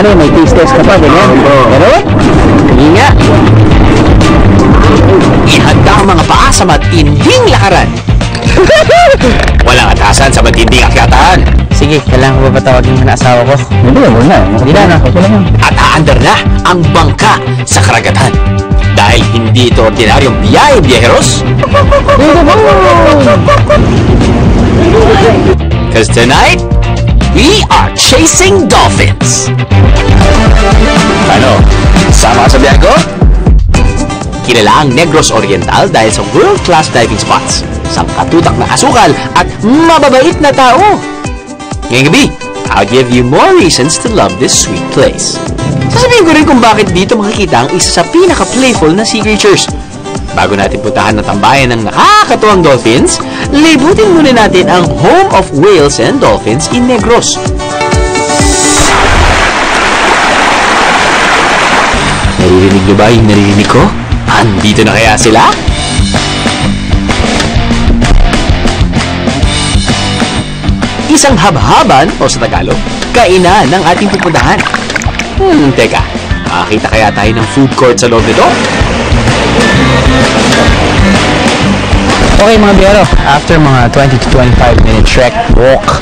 ano, may taste test ka pa, ganyan. Pero, hindi nga. Ihanda ang mga paa sa matinding lakaran. Walang atasan sa matinding akyatan. Sige, kailangan ko ba patawagin yung asawa ko? Hindi na. Hindi na. At aandar na ang bangka sa karagatan. Dahil hindi ito ordinaryong biyahe, biyaheros. Because tonight, we are chasing dolphins. Ano? Sama ka sa biyahe ko? Kilala ang Negros Oriental dahil sa world-class diving spots, sangkatutak na asukal at mababait na tao. Ngayong gabi, I'll give you more reasons to love this sweet place. Sasabihin ko rin kung bakit dito makikita ang isa sa pinaka-playful na sea creatures. Bago natin puntahan ng tambayan ng nakakatuwang dolphins, libutin muna natin ang home of whales and dolphins in Negros. Naririnig niyo ba yung naririnig ko? Andito na kaya sila? Isang habhaban, o sa Tagalog, kainan ng ating pupuntahan. Teka, makakita kaya tayo ng food court sa loob nito? Okay mga biyero, after mga 20 to 25 minute trek, walk,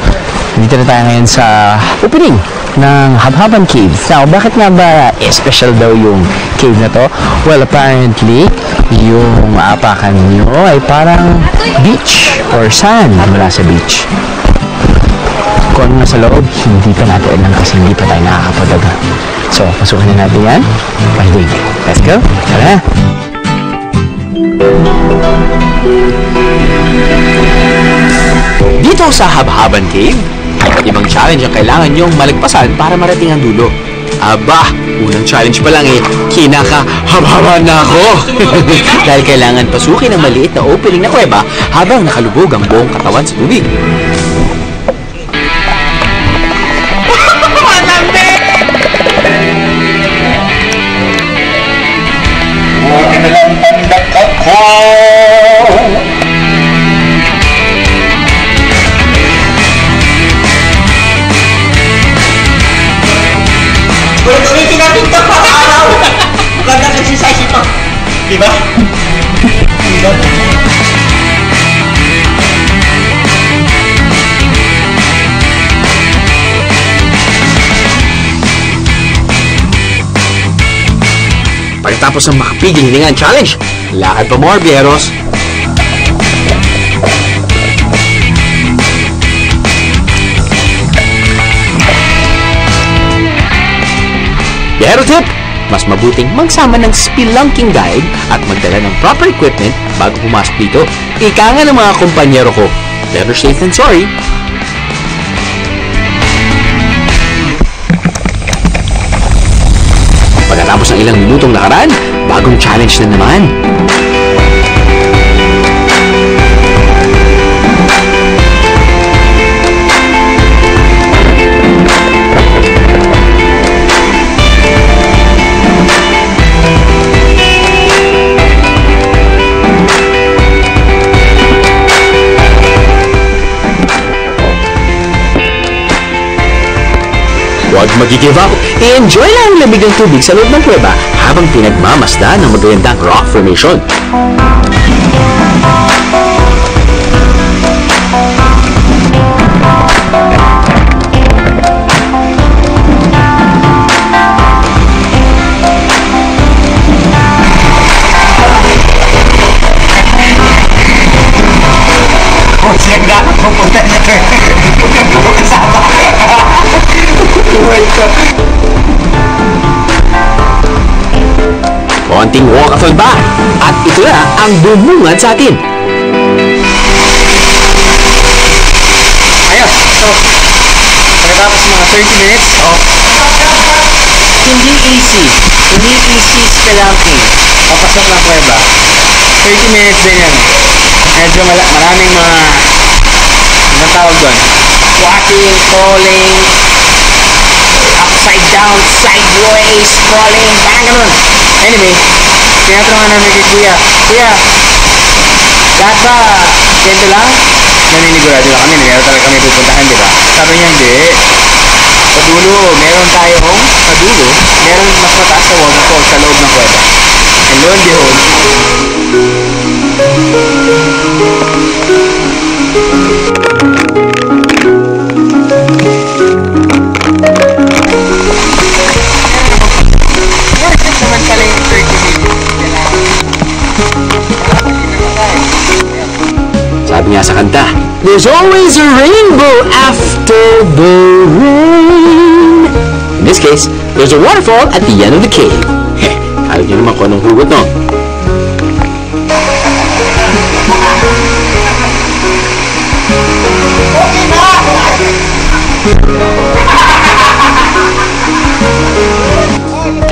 dito na tayo ngayon sa opening ng Habhaban Cave. Now, bakit nga ba special daw yung cave na to? Well, apparently, yung maapakan nyo ay parang beach or sand mula sa beach. Kung ano sa loob, hindi pa natin alam kasi hindi pa tayo nakakapadaga. So, pasukan na natin yan. Pwede. Let's go. Tara! Dito sa Habhaban Cave, iba't ibang challenge ang kailangan nyong malagpasan para marating ang dulo. Aba, unang challenge pa lang kinakahabhaban na ako. Dahil kailangan pasukin ang maliit na opening na kuweba habang nakalubog ang buong katawan sa tubig. Ulit-ulitin natin ito pa araw. Magandang exercise ito. Diba? Diba? Pagkatapos ng makapigil hiningan challenge, lakad pa more, bieros. Biyero tip! Mas mabuting magsama ng spelunking guide at magdala ng proper equipment bago pumasok dito. Ika nga ng mga kumpanyero ko. Better safe than sorry. Pagkatapos ng ilang minutong nakaraan, bagong challenge na naman. Huwag mag-give up. I-enjoy lang ang lamig ng tubig sa loob ng kuweba habang pinagmamasdan ng magagandang rock formation. Oh, siya nga. Pupunta na ito. Kasama. Konting walkathon ba? At ito na ang bumungad sa atin. Ayos! So, pagkatapos mga 30 minutes, hindi easy. Hindi easy spelunking. Papasok ng kuweba. 30 minutes din yan. Medyo maraming mga anong tawag doon? Squatting, crawling, upside down, sideways, crawling, parang ganun. Anyway, tinatanungan namin kay Kuya, lahat ba ganito lang? Naninigurado lang kami, meron talaga kami pupuntahan, di ba? Sabi niya, hindi. meron tayong mas mataas na waterfall sa loob ng kuweba. And lo and behold, naman pala yung 30 minutes. sabi nga sa kanta, there's always a rainbow after the rain. In this case, there's a waterfall at the end of the cave. Alam niyo naman kung anong hugot, no?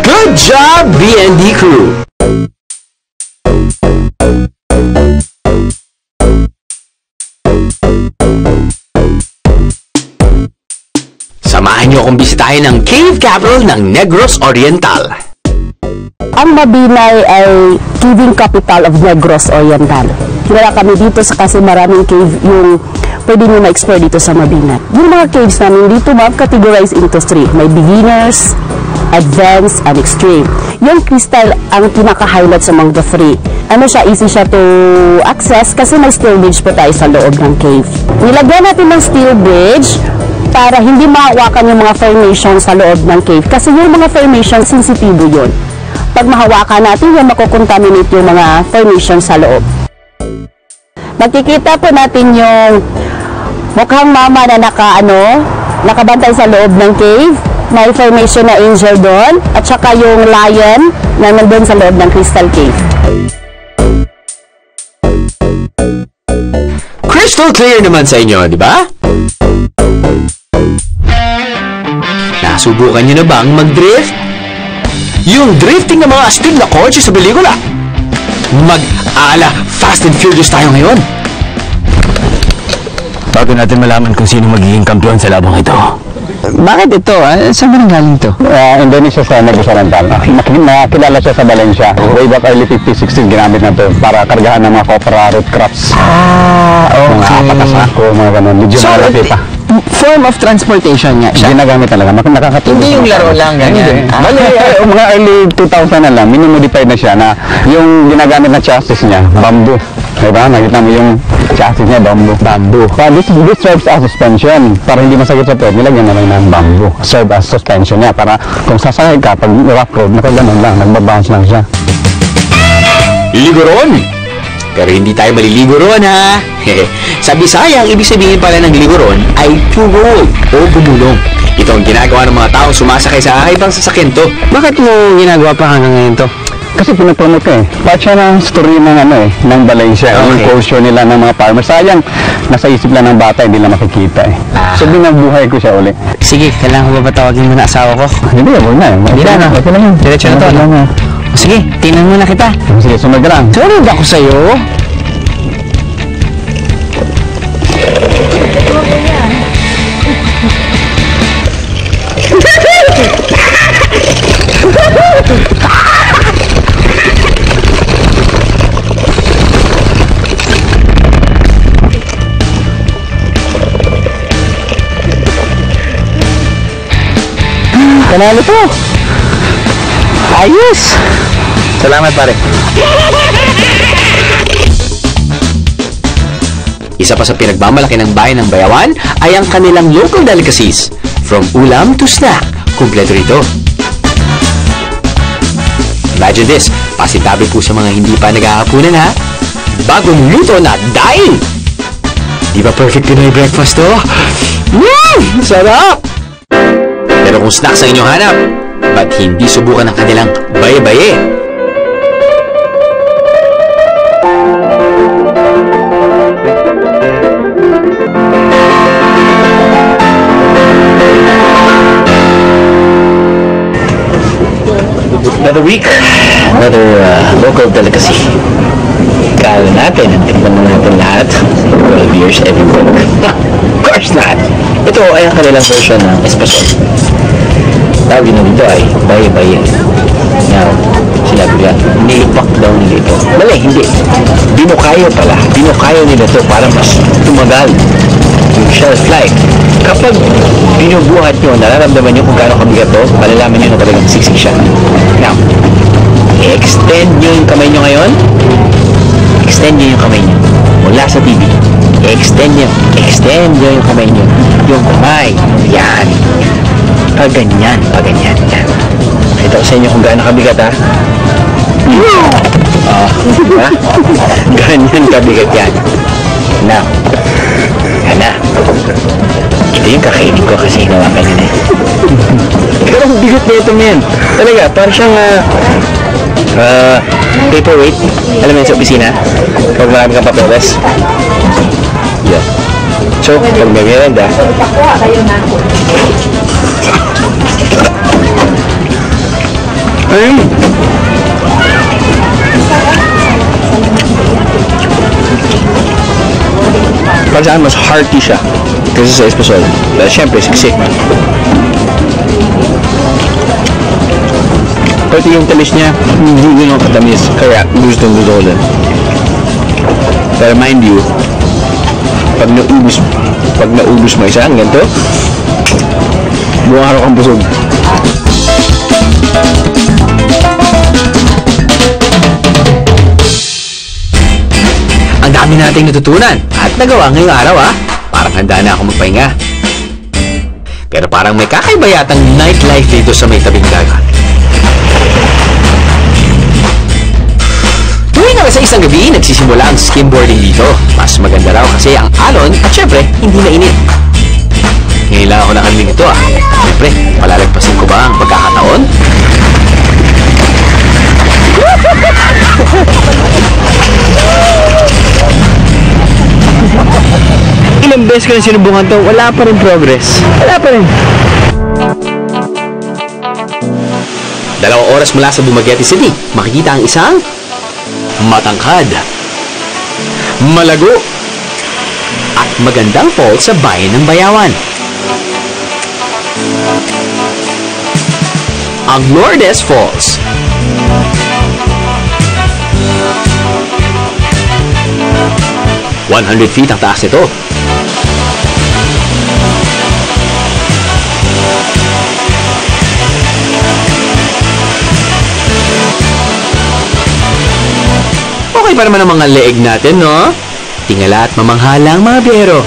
Good job, BND crew! Samahan niyo akong bisitahin ang cave capital ng Negros Oriental. Ang Mabinay ay caving capital of Negros Oriental. Kilala kami dito kasi maraming cave yung pwede nyo ma-explore dito sa Mabinay. Yung mga caves namin dito categorize into 3. May beginners, advanced, and extreme. Yung crystal ang pinaka-highlights among the 3. Easy siya to access kasi may steel bridge po tayo sa loob ng cave. Nilagyan natin ng steel bridge para hindi mahawakan yung mga formation sa loob ng cave. Kasi yung mga formation, sensitibo yun. Pag mahawakan natin yung makukontaminate yung mga formation sa loob. Makikita po natin yung mukhang mama na nakabantay sa loob ng cave. May formation na angel doon. At saka yung lion na nandun sa loob ng crystal cave. Crystal clear naman sa inyo, di ba? Nasubukan niyo na bang mag-drift? Yung drifting ng mga astig na kotse sa pelikula. Mag-aala, Fast and Furious tayo ngayon. Bago natin malaman kung sino magiging kampiyon sa labang ito. Bakit ito? Saan ba nanggaling ito? Indonesia sa Negros Oriental. Nakilala siya sa Valencia. Way back early 50s, 60s, ginamit na ito para kargahan ng mga copra root crops. Okay. Mga apat na sako, mga ganun. Medyo malaki pa. Form of transportation nga siya. Ginagamit talaga. Nakakatulong. Hindi yung laro lang, ganyan. Bali, mga early 2000 na lang, minimodified na siya na yung ginagamit na chassis niya, bamboo. Diba? Nakita mo yung chassis niya, bamboo. This serves as suspension. Para hindi masakit sa puwet, nilagyan na lang ng bamboo. Serve as suspension niya. Para kung sasakay ka, pag rough road, nakaganon lang, nagbabounce lang siya. Liguron! Pero hindi tayo maliligo ron, ha? Sa Bisaya, ang ibig sabihin pala ng liguron ay to roll o gumulong. Ito ang ginagawa ng mga tao sumasakay sa kakaibang sasakyan to. Bakit mo ginagawa pa hanggang ngayon to? Kasi pinapromote ko Part siya ng story ng ng Valencia. Yung culture nila ng mga farmers. Sayang, nasa isip lang ng bata, hindi lang makikita So binabuhay ko siya uli. Sige, kailangan ko ba patawagin mo na asawa ko? Hindi, huwag na. Hindi na, no? Okay lang yun. Diretso na to, Okay no? lang yan. Sige, tingnan mo na kita. Sige, sunod ka lang. Sunod ako sa'yo. Panalo to. Ayos! Salamat, pare. Isa pa sa pinagmamalaki ng bayan ng Bayawan ay ang kanilang local delicacies. From ulam to snack, kumpleto rito. Imagine this, pasitabi po sa mga hindi pa naghahapunan, ha? Bagong luto na daing! Di ba perfect Pinoy breakfast to? Sarap! Pero kung snacks ang inyong hanap, ba't hindi subukan ang kanilang baye-baye? Another week, another local delicacy. Kala natin, tikman na natin lahat. 12 years every week. Of course not! Ito ay ang kanilang version ng espesyal. Tawag na dito ay baye-baye. Now, sinabi nila, nilipak daw nila ito. Mali, hindi. Binukayo pala. Binukayo nila ito para mas tumagal. yung shelf life. Kapag binubuhat nyo, nararamdaman nyo kung gaano kabigat to, malalaman nyo na talagang siksik siya. Now, i-extend nyo yung kamay nyo ngayon. Extend nyo yung kamay nyo mula sa TV. I-extend nyo yung kamay nyo. Yung kamay. Yan. Pag ganyan. Yan. Ito sa inyo kung gaano kabigat, ha? Diba? Ganyan kabigat yan. Now, yan na. Ito yung kakainin ko kasi hinawakan yun eh. Pero ang bigot na ito, men. Talaga, parang siyang paperweight. Alam mo yun sa opisina? Pag marami kang papeles. Yeah. So, pag may merenda, ayun. Para saan mas hearty siya kasi sa espasol. Dahil syempre, siksik. Pati yung tamis niya, hindi yun ang katamis. Kaya gusto ko din. Pero mind you, pag naubos mo isa, ang ganito, buong araw kang busog. Ang dami nating natutunan at nagawa ngayong araw, ha? Parang handa na ako magpahinga. Pero parang may kakaiba yatang nightlife dito sa may tabing dagat. Tuwing alas 6 ng gabi, nagsisimula ang skimboarding dito. Mas maganda raw kasi ang alon at syempre, hindi mainit. Ngayon lang ako nakaliling ito, ha? Syempre, palalagpasin ko ba ang pagkakataon? Ilang beses ko na sinubukan to, wala pa rin progress. Wala pa rin. 2 oras mula sa Dumaguete City, makikita ang isang matangkad, malago, at magandang falls sa bayan ng Bayawan. Ang Lourdes Falls. ...100 feet ang taas nito. Okay pa naman ang mga leeg natin, no? Tingala at mamanghalang mga biyero.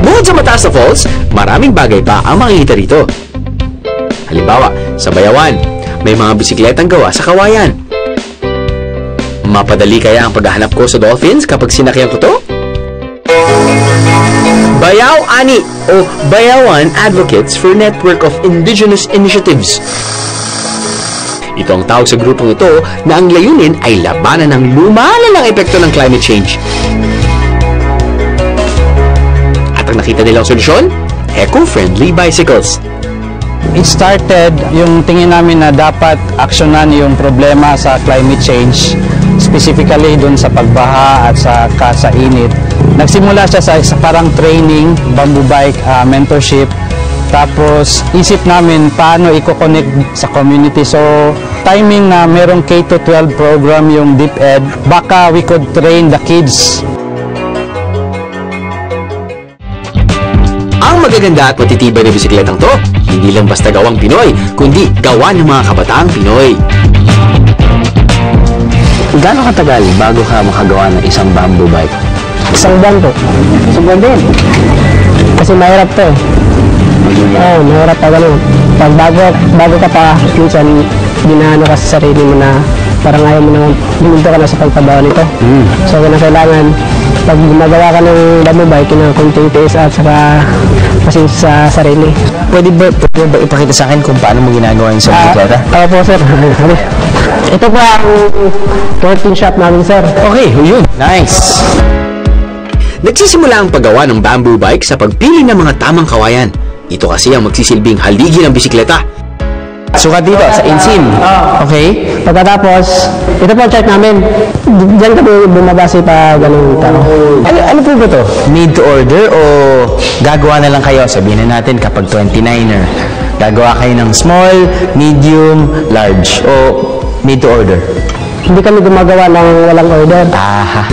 Bukod sa mataas na falls, maraming bagay pa ang makikita rito. Halimbawa, sa Bayawan, may mga bisikletang gawa sa kawayan. Mapadali kaya ang paghahanap ko sa dolphins kapag sinakyan ko to? Bayaw Ani o Bayawan Advocates for Network of Indigenous Initiatives. Ito ang tawag sa grupong ito na ang layunin ay labanan ng lumalalang epekto ng climate change. At ang nakita nilang solusyon? Eco-friendly bicycles. It started yung tingin namin na dapat aksyonan yung problema sa climate change, specifically dun sa pagbaha at sa init. Nagsimula siya sa parang training, bamboo bike, mentorship. Tapos isip namin paano i-connect sa community. So timing na merong K-12 program yung DepEd, baka we could train the kids. Ang magaganda at matitibay na bisikletang to, hindi lang basta gawang Pinoy, kundi gawa ng mga kabataang Pinoy. Gaano katagal bago ka makagawa ng isang bamboo bike? Isang buwan po. Isang buwan din. Kasi mahirap to eh. Oo, mahirap pa ganun. Pag bago ka pa, minsan ginaano ka sa sarili mo na parang ayaw mo na bumunto ka na sa pagtabaho nito. So kailangan pag gumagawa ka ng bamboo bike, konting tiis at saka kasi sa sarili. Pwede ba ipakita sa akin kung paano mo ginagawa yung sa bisikleta? Oo po sir. Ito po ang working shop namin sir. Okay, yun. Nice. Nagsisimula ang paggawa ng bamboo bike sa pagpili ng mga tamang kawayan. Ito kasi ang magsisilbing haligi ng bisikleta. Sukat dito sa inseam. Okay. Pagkatapos, ito po ang chart namin. Diyan kami bumabase pa ganun tao. Ano po ba to? Made to order o gagawa na lang kayo? Sabihin na natin kapag 29er. Gagawa kayo ng small, medium, large o made to order? Hindi kami gumagawa ng walang order. Aha.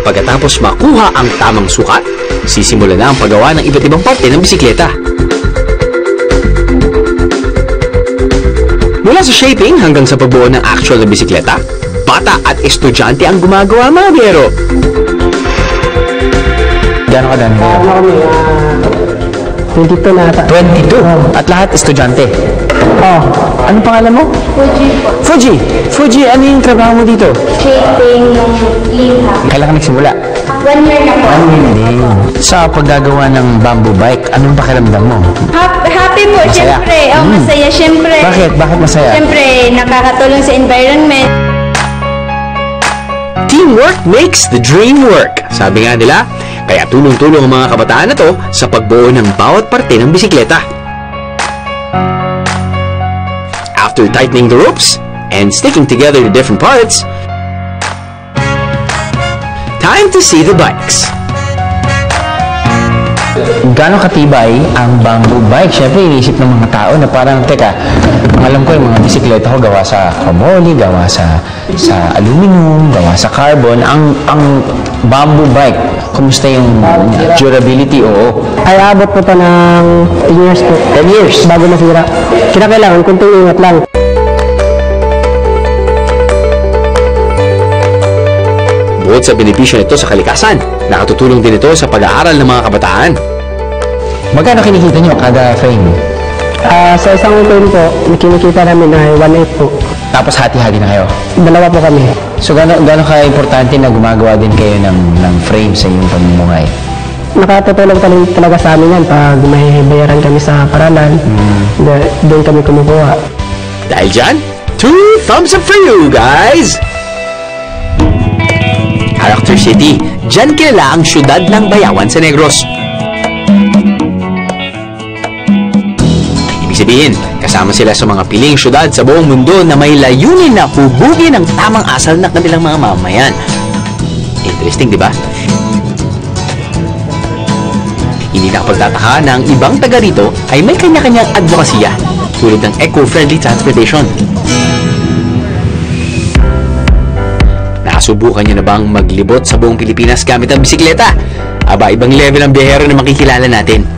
Pagkatapos makuha ang tamang sukat, sisimula na ang paggawa ng iba't ibang parte ng bisikleta. Mula sa shaping hanggang sa pagbuo ng actual na bisikleta, bata at estudyante ang gumagawa, mga biyero. Gano'n ka dami? 22 na ata. 22? At lahat estudyante? Oh. Anong pangalan mo? Fuji. Fuji, ano yung trabaho mo dito? Shaping yung liha. Kailan ka nagsimula? 1 year na po. Sa paggagawa ng bamboo bike, anong pakiramdam mo? Happy po, Masaya? syempre. Oh, masaya, syempre. Bakit? Bakit masaya? Syempre, nakakatulong sa environment. Teamwork makes the dream work. Sabi nga nila, kaya tulong-tulong ang mga kabataan na to sa pagbuo ng bawat parte ng bisikleta. After tightening the ropes and sticking together the different parts, time to see the bikes. Gano'ng katibay ang bamboo bike? Siyempre, inisip ng mga tao na parang, teka, alam ko yung mga bisikleta ko gawa sa kamoli, gawa sa aluminum, gawa sa carbon. Ang bamboo bike, kumusta yung durability? Oo. Ay, abot po ito ng 10 years po. 10 years. Bago masira. Kinakailangan, kunting ingat lang. Bukod sa benepisyo nito sa kalikasan, nakatutulong din ito sa pag-aaral ng mga kabataan. Magkano kinikita nyo kada frame? Sa isang frame po, kinikita namin ay 1.8 po. Tapos hati-hati na kayo. Dalawa po kami. So, gano'n ka-importante na gumagawa din kayo ng frame sa inyong pamumuhay? Nakatutulong talaga sa amin yan pag may bayaran kami sa paralan. Doon kami kumukuha. Dahil dyan, 2 thumbs up for you, guys! Character City, dyan kilala ang syudad ng Bayawan sa Negros. Ibig sabihin, kasama sila sa mga piling syudad sa buong mundo na may layunin na hubugin ang tamang asal ng kanilang mga mamamayan. Interesting, di ba? Hindi nakapagtataka na ang ibang taga rito ay may kanya-kanyang advokasya tulad ng eco-friendly transportation. Nakasubukan niyo na bang maglibot sa buong Pilipinas gamit ang bisikleta? Aba, ibang level ang biyahero na makikilala natin.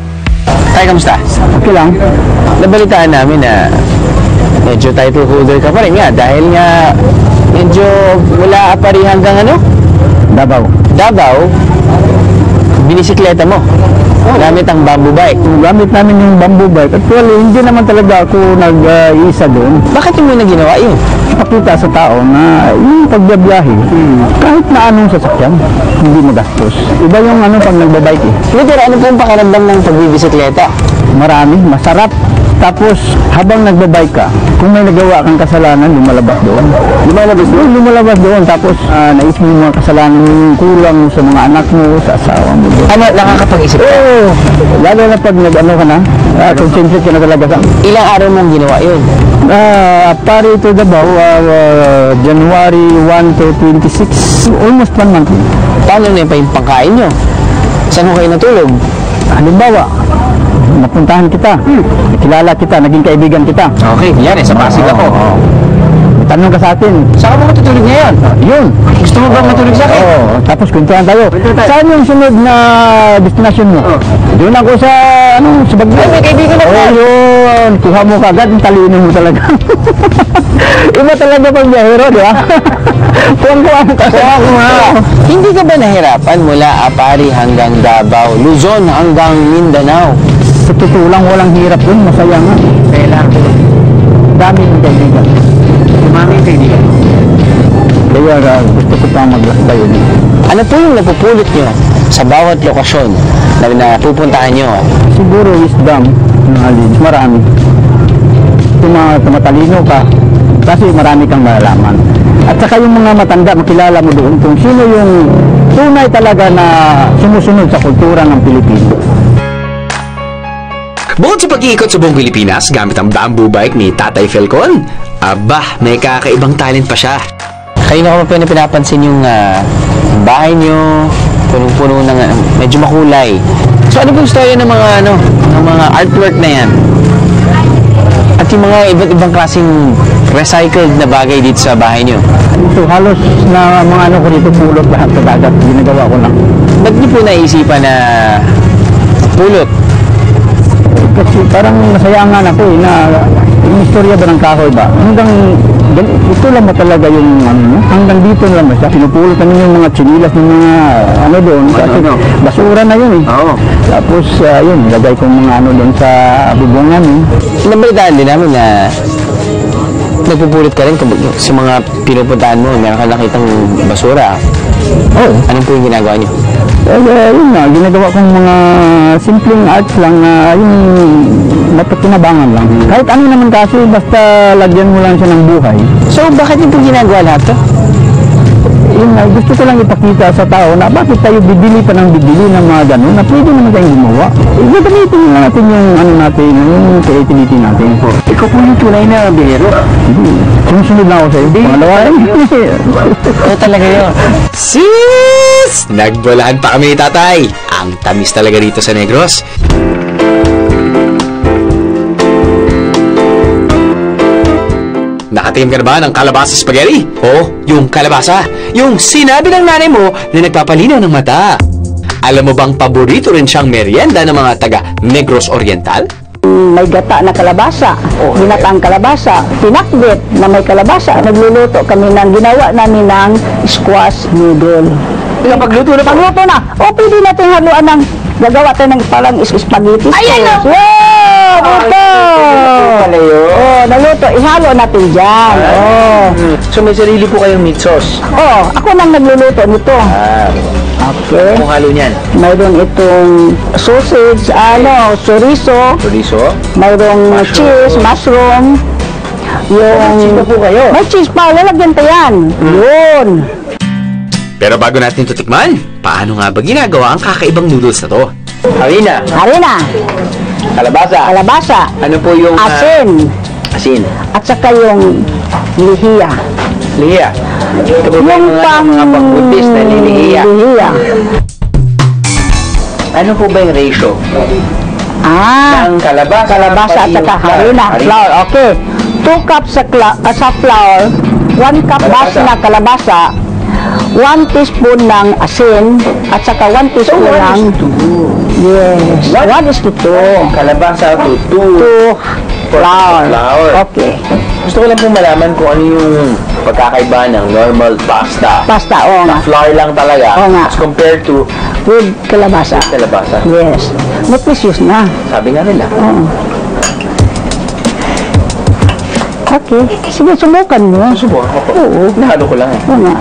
Tay, kamusta? Okay lang. Nabalitaan namin na medyo title holder ka pa rin nga dahil nga medyo mula Apari hanggang ano? Davao, binisikleta mo. Gamit ang bamboo bike. Gamit namin yung bamboo bike. Actually, hindi naman talaga ako nag-iisa doon. Bakit mo na ginawa yun? Pakita sa tao na yung pagbabiyahe, kahit na anong sasakyan, hindi magastos. Iba yung pag nagbabike eh. Pero ano po ang pakiramdam ng pagbibisikleta? Marami, masarap. Tapos, habang nagbabike ka, kung may nagawa kang kasalanan, lumalabas doon. Lumalabas doon. Tapos, naisip mo yung mga kasalanan yung kulang mo sa mga anak mo, sa asawa mo. Ano, nakakapag-isip ka? Oo! Lalo na pag nag-ano ka na, concentrate ka na talaga sa... Ilang araw mong ginawa yun? Pari ito Davao, January 1 to 26, almost 1 month. Paano na yung pangkain nyo? Saan mo kayo natulog? Halimbawa, napuntahan kita, kilala kita, naging kaibigan kita. Okay, yan sa Pasig ako. Tanong ka sa akin, Saan ka mo matutulog ngayon? yun. Gusto mo ba matulog sa akin? Oo, tapos kwentuhan tayo. Saan yung sunod na destination mo? Doon ako sa, sa Baguio. Ay, may kaibigan ako. Oo, yun. Kuha mo kagad, ang talino mo talaga. Iba talaga pag biyahero, di ba? Kuha mo kasi. Hindi ka ba nahirapan mula Apari hanggang Davao, Luzon hanggang Mindanao? Sa totoo lang, walang hirap dun. Masaya nga. Kailan? Daming kaibigan. Dumami yung kaibigan. Kaya gusto ko pa mag-bayo din. Ano po yung napupulot nyo sa bawat lokasyon na pupuntahan nyo? Siguro wisdom, knowledge, marami. Kung matalino ka, kasi marami kang malalaman. At saka yung mga matanda, makilala mo doon kung sino yung tunay talaga na sumusunod sa kultura ng Pilipino. Bukod sa pag-iikot sa buong Pilipinas gamit ang bamboo bike ni Tatay Felcon, aba, may kakaibang talent pa siya. Kayo na ko pa pinapansin yung bahay nyo, punong-puno ng medyo makulay. So ano po yung story ng mga ng mga artwork na yan? At yung mga iba't ibang klaseng recycled na bagay dito sa bahay niyo? Ito, halos na mga ano ko dito, pulot lahat sa dagat. Ginagawa ko lang. Ba't niyo po naisipan na pulot? Kasi parang nasayangan ako eh, na yung istorya ba ng kahoy ba? Ito lang ba talaga yung ano, no? Hanggang dito lang ba siya? Pinupulot namin yung mga chinilas ng mga ano doon. Kasi basura na yun eh. Oo. Tapos yun, lagay kong mga ano doon sa bubong namin. Nabalitaan din namin na nagpupulot ka rin sa mga pinupuntahan mo, meron ka nakitang basura. Oo. Anong po yung ginagawa niyo? Yun na, ginagawa kong mga simpleng arts lang na yung napatinabangan lang. Kahit ano naman kasi, basta lagyan mo lang siya ng buhay. So, bakit niyo po ginagawa lahat to? Yun na, gusto ko lang ipakita sa tao na bakit tayo bibili pa ng bibili ng mga gano'n na pwede naman tayong gumawa. Gagamitin na natin yung ano natin, yung creativity natin. Ikaw po yung tunay na bihero. Sumusunod na ako sa'yo. Pangalawa yun. Oo talaga yun. Sis! Nagbolaan pa kami, tatay. Ang tamis talaga dito sa Negros. Nakatikim ka na ba ng kalabasa spaghetti? O, yung kalabasa. Yung sinabi ng nanay mo na nagpapalinaw ng mata. Alam mo bang paborito rin siyang merienda ng mga taga Negros Oriental? May gata na kalabasa, ginataang kalabasa, pinakbit na may kalabasa. Nagluluto kami ng ginawa namin ng squash noodle. Pagluto na Pagluto na, pwede natin haluan ng gagawa tayo ng parang spaghetti. Ayan na! Wow! Ito! Naluto. Ihalo natin dyan. So, may sarili po kayong meat sauce. Ako nang nagluluto nito. Okay. Kung halo niyan. Mayroon itong sausage, chorizo. Chorizo. Mayroong cheese, mushroom. Cheese pa po kayo. May cheese pa, lalagyan pa yan. Yun. Pero bago natin ito tikman, paano nga ba ginagawa ang kakaibang noodles na to? Harina. Kalabasa. Kalabasa. Ano po yung... Asin. Asin. At saka yung lihiya. Lihiya. Ito po Yung mga pag-Buddhist na lihiya. Lihiya. Ano po ba yung ratio? Ng kalabasa Kalabasa at saka harina. Flour. Okay. 2 cups sa flour, 1 cup base na kalabasa, 1 teaspoon ng asin, at saka 1 teaspoon ng... Yes. 1:2. Kalabasa to 2 flour. Okay. Gusto ko lang po malaman kung ano yung pagkakaiba ng normal pasta. Pasta, nga. Flour lang talaga. Oo nga. As compared to With kalabasa. kalabasa. Yes. Nutritious na. Sabi nga nila. Okay. Sige, subukan mo. Subukan ko po. Oo. Nahalo ko lang eh. Oo nga.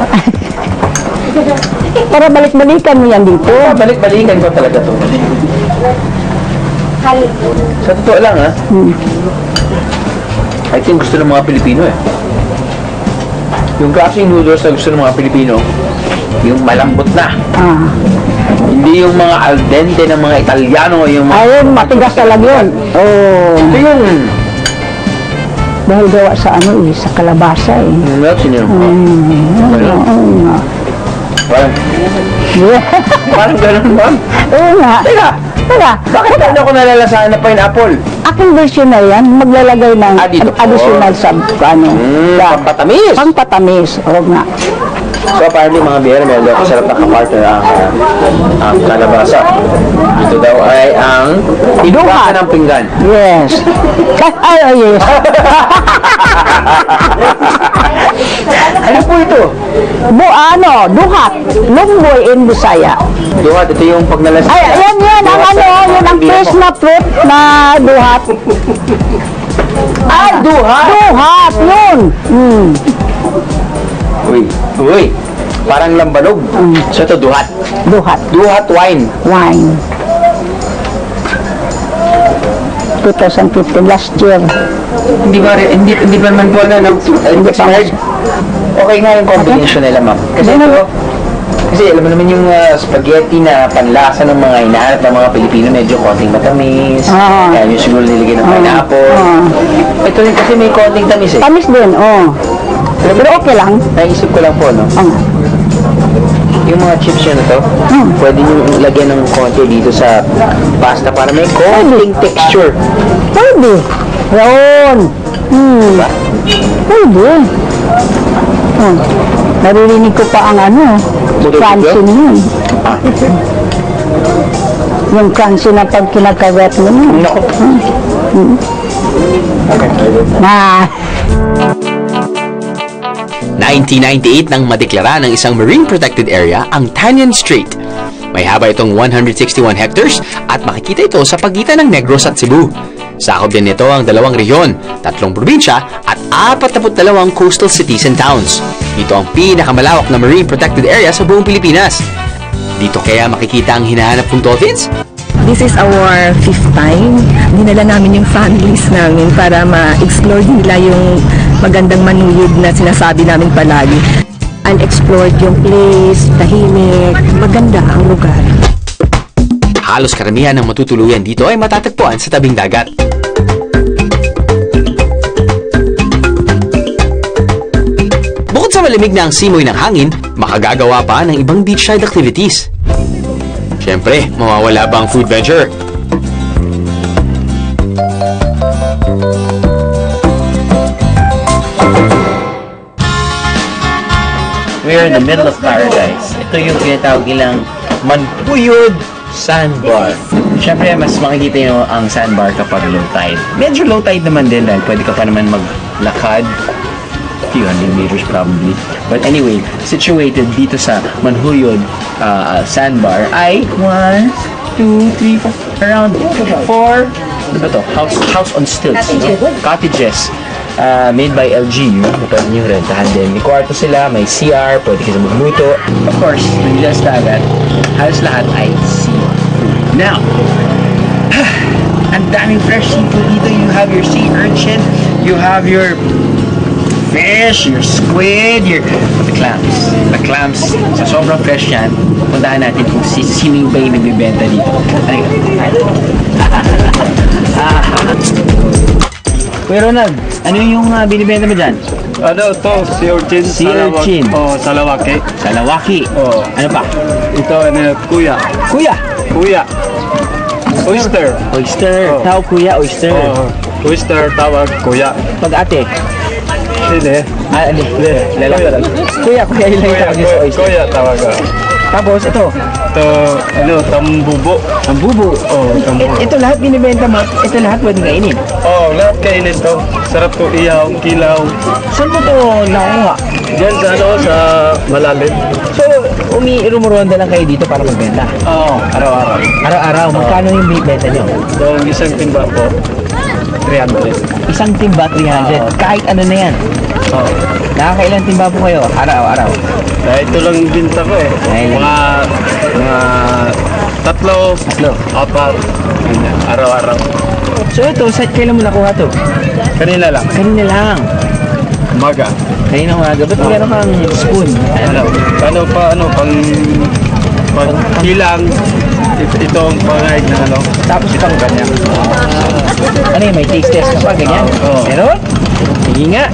Para balik-balikan mo yan dito. Balik-balikan ko talaga to. Sa totoo lang ha. I think gusto ng mga Pilipino eh. Yung klaseng noodles na gusto ng mga Pilipino, yung malambot na. Hindi yung mga al dente ng mga Italiano, yung mga... Ayun, matigas talaga yun. Ito yung... Dahil gawa sa sa kalabasa eh. Milk sinyo. Parang ganun ba? Oo nga. Teka, bakit ano ko nalalasahan na pineapple? Aking version na yan, maglalagay ng Dito po. additional Pampatamis. Pangpatamis. Oo nga. So apparently mga biyera, meron daw sarap na kapartner ang kalabasa. Ito daw ay ang Duhat. ng pinggan. Yes. Yes. Ano po ito? Duhat. Lumboy in Bisaya. Duhat, ito yung pag nalasahan. Ayan, yun ang fresh na fruit na duhat. Duhat! Duhat, yun. Uy, parang lambanog. So ito, duhat. Duhat wine. Wine. 2015, last year. Hindi pa naman po na expired. Okay nga yung combination nila, ma'am. Kasi alam mo naman yung spaghetti na panlasa ng mga hinahanap ng mga Pilipino, medyo konting matamis. Kaya yung siguro nilagay ng pineapple. Ito rin kasi may konting tamis eh. Tamis din, Pero okay lang. Naisip ko lang po, no? Yung mga chips yun na to, pwede nyo lagyan ng konti dito sa pasta para may konting texture. Pwede. Yun. Diba? Pwede. Oh, naririnig ko pa ang crunchy yun. Yung crunchy na pag kinakawet mo yun. Nako. Na, 1998 nang madeklara ng isang marine protected area ang Tanyan Strait. May haba itong 161 hectares at makikita ito sa pagitan ng Negros at Cebu. Sakop din nito ang 2 rehiyon, 3 probinsya at 42 coastal cities and towns. Ito ang pinakamalawak na marine protected area sa buong Pilipinas. Dito kaya makikita ang hinahanap kong dolphins? This is our 5th time. Dinala namin yung families namin para ma-explore nila yung magandang manuyod na sinasabi namin palagi. unexplored yung place, tahimik, maganda ang lugar. Halos karamihan ng matutuluyan dito ay matatagpuan sa tabing dagat. Bukod sa malamig na ang simoy ng hangin, makagagawa pa ng ibang beachside activities. Siyempre, mawawala ba ang food venture? We're in the middle of paradise. Ito yung tinatawag nilang Manpuyod Sandbar. Siyempre, mas makikita nyo ang sandbar kapag low tide. Medyo low tide naman din dahil pwede ka pa naman maglakad. Few hundred meters probably. But anyway, situated dito sa Manpuyod Sandbar ay 1, 2, 3, 4, around 4, ano ba to? House on stilts. Cottages. Made by LGU. Pwede nyo rentahan din. May kwarto sila, may CR, pwede kayo magluto. Of course, nandiyan sa dagat, halos lahat ay seafood. Now, ang daming fresh seafood dito. You have your sea urchin, you have your fish, your squid, your the clams. The clams, sa sobrang fresh yan, puntahan natin kung sino ba yung nagbibenta dito. Kuya Ronald, ano yung binibenta mo dyan? Ano to? Sea urchin. Sea urchin. Salawaki. Salawaki. Oh. Ano pa? Ito, kuya. Kuya. Kuya. Oyster. Oyster. Oh. Tawag kuya, oyster. Oyster, tawag kuya. Pag ate. Hindi. Lalaki. Kuya, ilang yung tawag niyo sa oyster. Kuya, tawag. Tapos ito. Ito, tambubo. Tambubo. Tambubo. Ito lahat binibenta mo. Ito lahat pwedeng kainin. Lahat kainin to. Sarap to iyaw, kilaw. Saan mo ito nakuha? Diyan sa malalim. So, rumurunda lang kayo dito para magbenta? Araw-araw. Araw-araw. Magkano yung benta nyo? Yung isang timba po, 300. Isang timba, 300. Kahit ano na yan. Nakakailan timba po kayo? Araw-araw. Ito lang binta ko eh. Mga 3, 4. Araw-araw. So ito, kailan mo nakuha to? Kanina lang. Kanina lang. Umaga. Kanina umaga. Ba't meron kang spoon? Pang hilang. Ito ang pangahig na Tapos itong ganyan. Ano yun, may taste test ka pa, ganyan? Meron? Sige nga.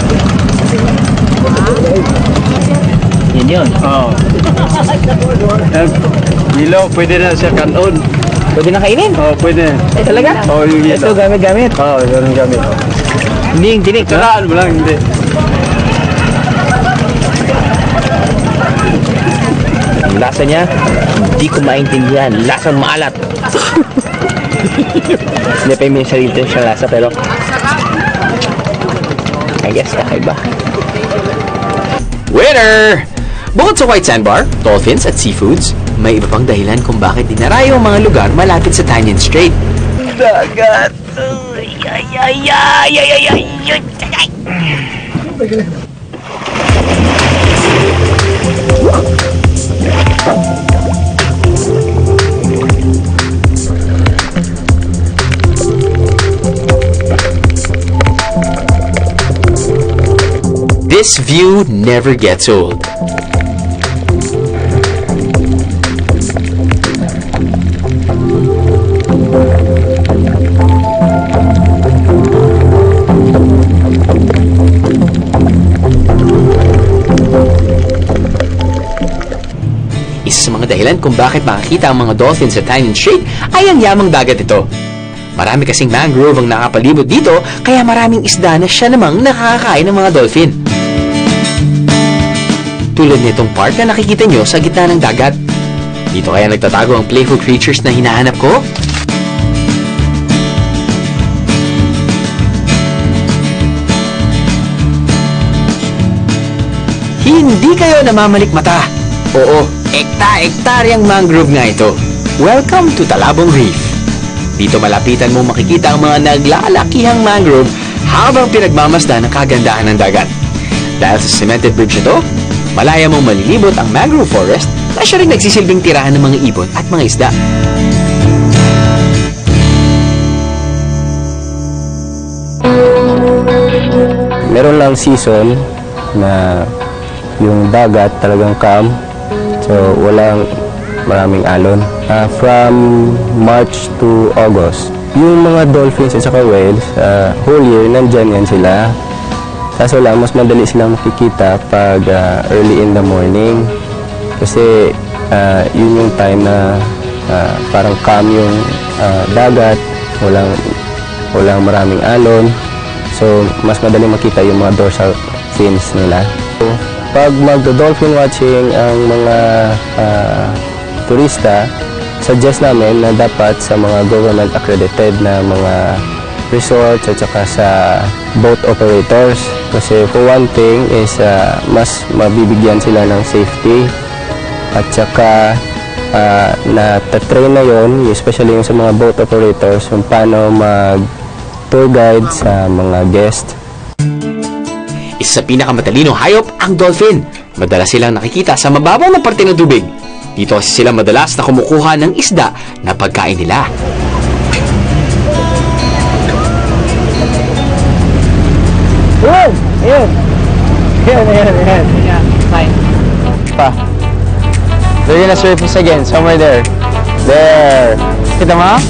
Yan yun. Ilaw, pwede na siya kanon. Pwede na kainin? Pwede. Talaga? Yung Ito, gamit-gamit. Ganun gamit. Hindi yung tinik. Karaan mo lang, hindi. Ang lasa niya, hindi ko maintindihan. Lasang maalat. Hindi pa yung sarili siya lasa, pero I guess kakaiba. Winner! Bukod sa White Sandbar, dolphins at seafoods, may iba pang dahilan kung bakit dinarayo ang mga lugar malapit sa Tanyan Strait. Dagat! This view never gets old. Isa sa mga dahilan kung bakit makakita ang mga dolphins sa Tanyan Strait ay ang yamang dagat ito. Marami kasing mangrove ang nakapalibot dito, kaya maraming isda na siya namang nakakain ng mga dolphin. Tulad nitong part na nakikita nyo sa gitna ng dagat. Dito kaya nagtatago ang playful creatures na hinahanap ko? Hindi kayo namamalikmata. Oo, ekta-ektaryang mangrove nga ito. Welcome to Talabong Reef. Dito malapitan mo makikita ang mga naglalakihang mangrove habang pinagmamasdan ang kagandahan ng dagat. Dahil sa cemented bridge na to, malaya mong malilibot ang mangrove forest na siya rin nagsisilbing tirahan ng mga ibon at mga isda. Meron lang season na yung dagat talagang calm, so walang maraming alon. From March to August, yung mga dolphins at saka whales, whole year nandyan yan sila. Kaso lang, mas madali silang makikita pag early in the morning. Kasi yun yung time na parang calm yung dagat, walang maraming alon. So, mas madali makita yung mga dorsal fins nila. So, pag mag-dolphin watching ang mga turista, suggest namin na dapat sa mga government accredited na mga resorts at saka sa boat operators. Kasi for one thing is mas mabibigyan sila ng safety at saka na-train na yun, especially yung sa mga boat operators, kung paano mag-tour guide sa mga guest. Isa sa pinakamatalinong hayop, ang dolphin. Madalas silang nakikita sa mababaw na parte ng tubig. Dito kasi sila madalas na kumukuha ng isda na pagkain nila. Ayan. Fine. Pa. They're gonna surface again, somewhere there. There. Kita mo?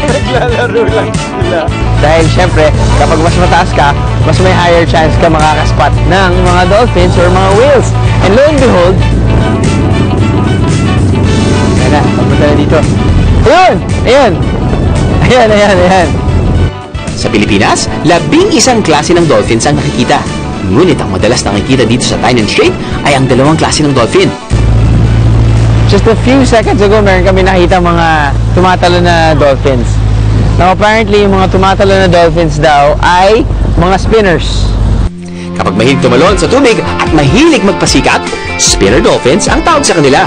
Naglalaro lang sila. Dahil syempre, kapag mas mataas ka, mas may higher chance ka makakaspot ng mga dolphins or mga whales. And lo and behold, ayan na, papunta na dito. Ayan. Sa Pilipinas, 11 klase ng dolphins ang nakikita. Ngunit ang madalas nakikita dito sa Tynan Strait ay ang 2 klase ng dolphin. Just a few seconds ago, meron kami nakita mga tumatalo na dolphins. Now, apparently, yung mga tumatalo na dolphins daw ay mga spinners. Kapag mahilig tumalon sa tubig at mahilig magpasikat, spinner dolphins ang tawag sa kanila.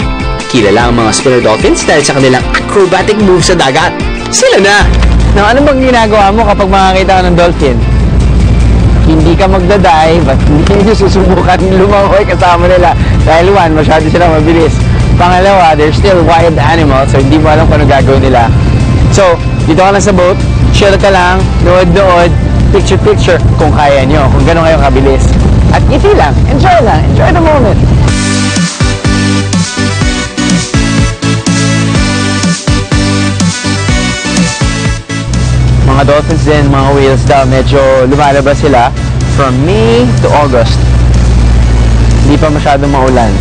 Kilala ang mga spinner dolphins dahil sa kanilang acrobatic moves sa dagat. Sila na! Now, ano bang ginagawa mo kapag makakita ka ng dolphin? Hindi ka magdadive at hindi susubukan lumangoy kasama nila. Dahil one, masyado sila mabilis. Pangalawa, they're still wild animals, so hindi mo alam kung ano gagawin nila. So, dito ka lang sa boat, chill ka lang, nood-nood, picture-picture kung kaya nyo, kung gano'n kayo kabilis. At ngiti lang, enjoy the moment. Mga dolphins din, mga whales daw, medyo lumalabas sila from May to August. Hindi pa masyadong maulan.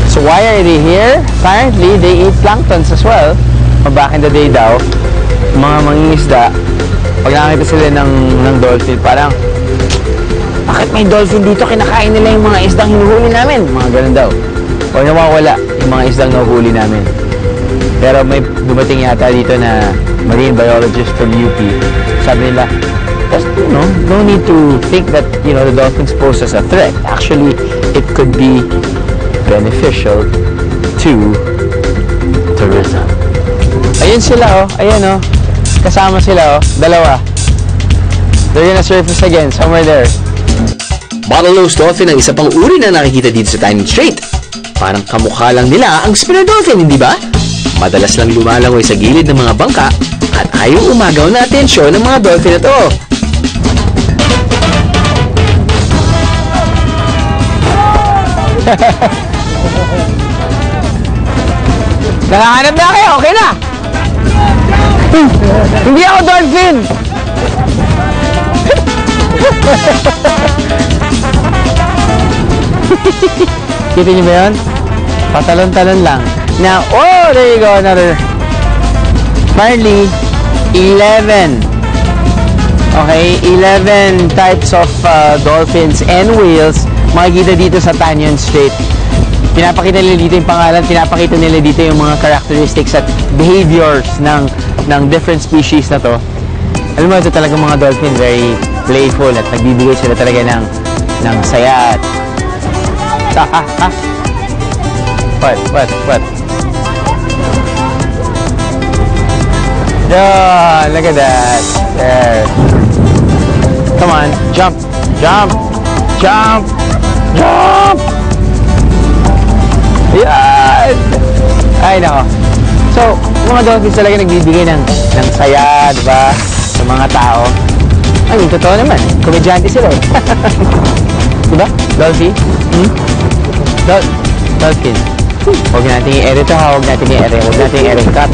So why are they here? Apparently, they eat planktons as well. Back in the day daw, mga mangingisda, pag nakakita sila ng dolphin, parang, bakit may dolphin dito? Kinakain nila yung mga isdang hinuhuli namin. Mga ganun daw. O nawawala yung mga isdang nahuhuli namin. Pero may dumating yata dito na marine biologist from UP. Sabi nila, no need to think that, the dolphins pose as a threat. Actually, it could be beneficial to tourism. Ayun sila, Ayan, Kasama sila, dalawa. They're gonna surface again, somewhere there. Bottlenose dolphin ang isa pang uri na nakikita dito sa Tynan Strait. Parang kamukha lang nila ang spinner dolphin, hindi ba? Madalas lang lumalangoy sa gilid ng mga bangka at ayaw umagaw na atensyon ng mga dolphin na to. Nakahanap na kayo, okay na? Hindi ako dolphin! Kita niyo ba yun? Patalon-talon lang. Now, oh, there you go, another. Finally, 11. Okay, 11 types of dolphins and whales makikita dito sa Tanyan Strait. Pinapakita nila dito yung pangalan, pinapakita nila dito yung mga characteristics at behaviors ng different species na to. Alam mo, ito talaga mga dolphin, very playful at nagbibigay sila talaga ng saya. What? Yeah, look at that. There. Come on, jump. Yan! Ay, nako. So, mga dolphins talaga nagbibigay ng saya, diba? Sa mga tao. Ay, yung totoo naman. Komedyante sila eh. Diba? Dolphin? Dolphin. Huwag natin i-edit ito ha. Huwag natin i-edit. Cut.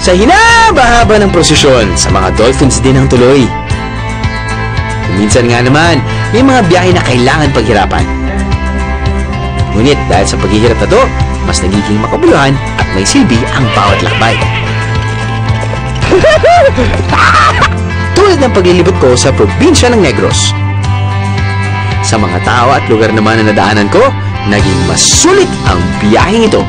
Sa hinaba-haba ng prosesyon, sa mga dolphins din ang tuloy. Minsan nga naman, may mga biyahe na kailangan paghirapan. Ngunit dahil sa paghihirap na to, mas nagiging makabuluhan at may silbi ang bawat lakbay. Tulad ng paglilibot ko sa probinsya ng Negros. Sa mga tao at lugar naman na nadaanan ko, naging mas sulit ang biyaheng ito.